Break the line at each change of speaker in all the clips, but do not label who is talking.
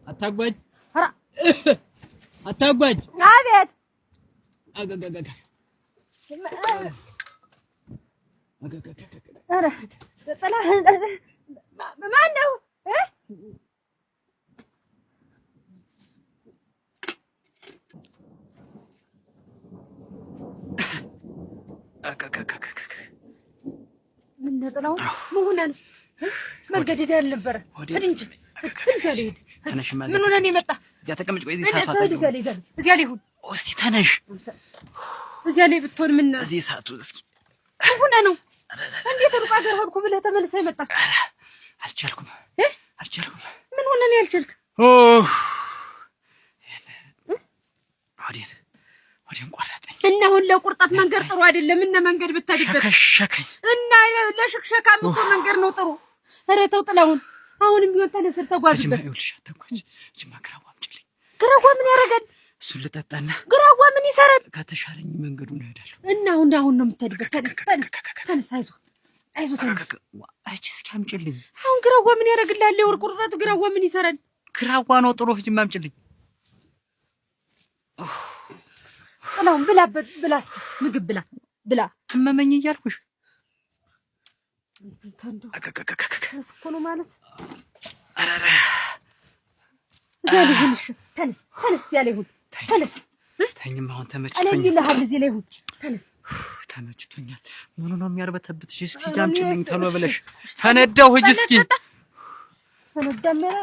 አታጓጅ አታጓጅ
አቤት
አገገገገ
ኧረ ማን ነው ምን ነጥለው ምን ሆነ መንገድ ሄደ አልነበረ እንጂ ምን ሆነ ነው የመጣ
እዚያ ተቀመጭ ቆይ እዚህ ሰዓቱ
እዚያ ላይ ሁን
እስቲ ተነሽ
እዚያ ላይ ብትሆን ምን
እዚህ ሰዓቱ እስኪ
ምን ሆነ ነው እንዴት ሩቅ አገር ሆንኩ ብለህ ተመልሰህ መጣ
አልቻልኩም
ምን ሆነ ነው ያልቻልክ
ወዲን ቆረጠኝ
እና አሁን ለቁርጣት መንገድ ጥሩ አይደለም እና መንገድ ብታድበት
ሸከኝ
እና ለሽክሸካም እኮ መንገድ ነው ጥሩ ኧረ ተው ጥላሁን አሁንም ቢሆን ተነስር ተጓዝበት
ይኸውልሽ አትንኳች ጅማ ግራዋ አምጪልኝ
ግራዋ ምን ያደርጋል
እሱን ልጠጣና
ግራዋ ምን ይሰራል
ከተሻለኝ መንገዱን እሄዳለሁ
እና አሁን ነው የምትሄድበት ተነስ አይዞህ ተነስ
እቺ እስኪ አምጪልኝ
አሁን ግራዋ ምን ያደርግልሃል የወር ቁርጣት ግራዋ ምን ይሰራል
ግራዋ ነው ጥሩ ጅማ አምጪልኝ
ጥላሁን ብላ እስኪ ምግብ ብላ
አመመኝ እያልኩሽ
ተንዶ እኮ ነው ማለት
አረረ
ያለሁልሽ ተነስ ያለሁል ተነስ
ተኝም አሁን ተመችቶኛል
አለኝ ለሐል እዚህ ላይ ሁን ተነስ
ተመችቶኛል ምን ነው የሚያርበተብትሽ እስቲ ጃምጪልኝ ተሎ ብለሽ ፈነዳው ሂጂ እስኪ
ፈነዳመረ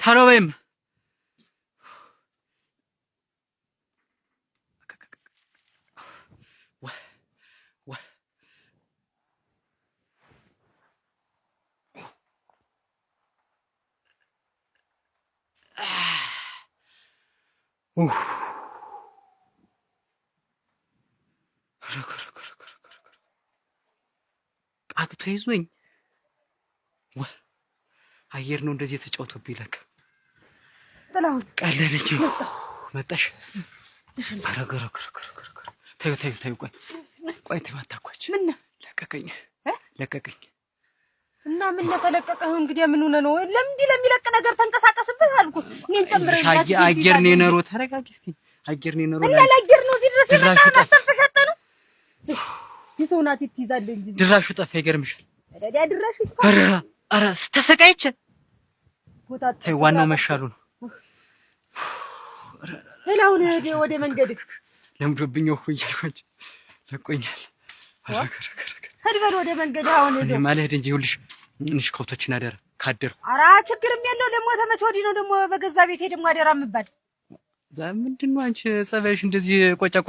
ተሎ በይም ቃቅቶ ይዞኝ አየር ነው እንደዚህ ተጫውቶብኝ ለካ
ጥላሁን
ቀለለች መጣሽ ተይው ቆይ ተማታኳች
ምን
ለቀቀኝ
እና ምን ተለቀቀህ እንግዲህ ምን ሆነ ነው ለሚለቅ ነገር ተንቀሳቀስበት አልኩ እኔን ጨምረኝ
አየር ነው የነሮ ተረጋጊ እስቲ አየር ነው የነሮ
እና ለአየር ነው እዚህ ድረስ የመጣው ማስተንፈሻተ ነው ይሰውናት ይትይዛል እንጂ
ድራሹ ጠፋ ይገርምሻል
ድራሹ
ኧረ ተሰቃይቼ ተይ ዋናው መሻሉ ነው
ሄላውን ወደ መንገድ
ለምዶብኝ እያልኩኝ ለቆኛል
ሄድበል ወደ መንገድ አሁን እዚህ
ማለት እንጂ ይኸውልሽ እንሽ ከውቶችን አደራ ካደርኩ
ኧረ ችግርም የለው ደግሞ ተመች ወዲህ ነው ደግሞ በገዛ ቤቴ ደግሞ አደራ የምባል
ምንድነው አንቺ ጸባይሽ እንደዚህ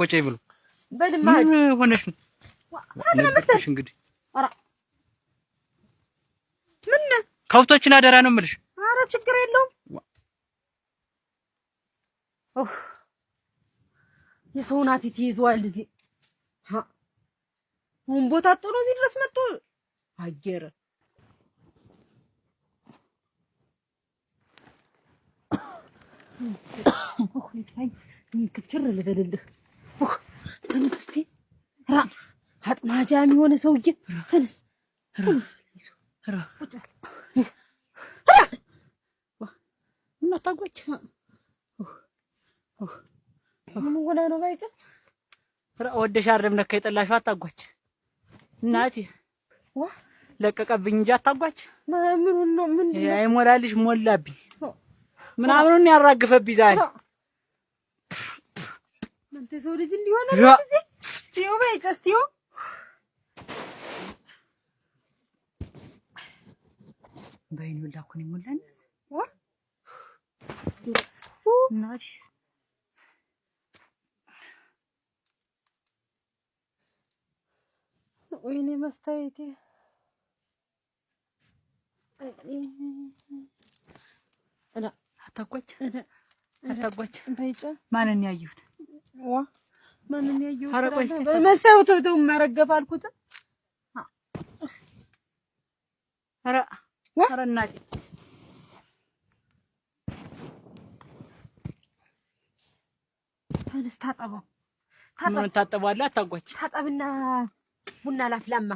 ቆጫ ይብሉ
በልማ
ሆነሽ ነው ነገርሽ እንግዲህ
ኧረ ምን
ከውቶችን አደራ ነው የምልሽ
ኧረ ችግር የለውም የሰው ናት ይይዘዋል እዚህ አሁን ቦታ ጥሩ እዚህ ድረስ መጥቶ አየር ክፍችር ልበልልህ ተነስ እስኪ አጥማጃም የሆነ ሰውዬ ተነስ ምን አታጓች ምን ሆነ ነው ባይጨ
ወደሽ አይደለም ነካ የጠላሽው አታጓች እናቴ ለቀቀብኝ እንጂ አታጓች
ምን ነው ምን
አይሞላልሽ ሞላብኝ ምናምኑን ያራግፈብኝ ዛሬ
አንተ ሰው ልጅ እንዲሆነ ነው እዚህ እስቲዮ ባይጨ እስቲዮ
ባይኑ ላኩን ይሞላል እናቴ
ወይኔ መስታየቴ
አታጓች
ባይጨ
ማንን ያዩት
ማንን ያዩት
ታረቆይ
መስታየቱ ተው ማረገፍ አልኩት
ኧረ እናቴ
ተነስ ታጠበው
ምን ታጠባለህ አታጓች
ታጠብና ቡና ላፍላማ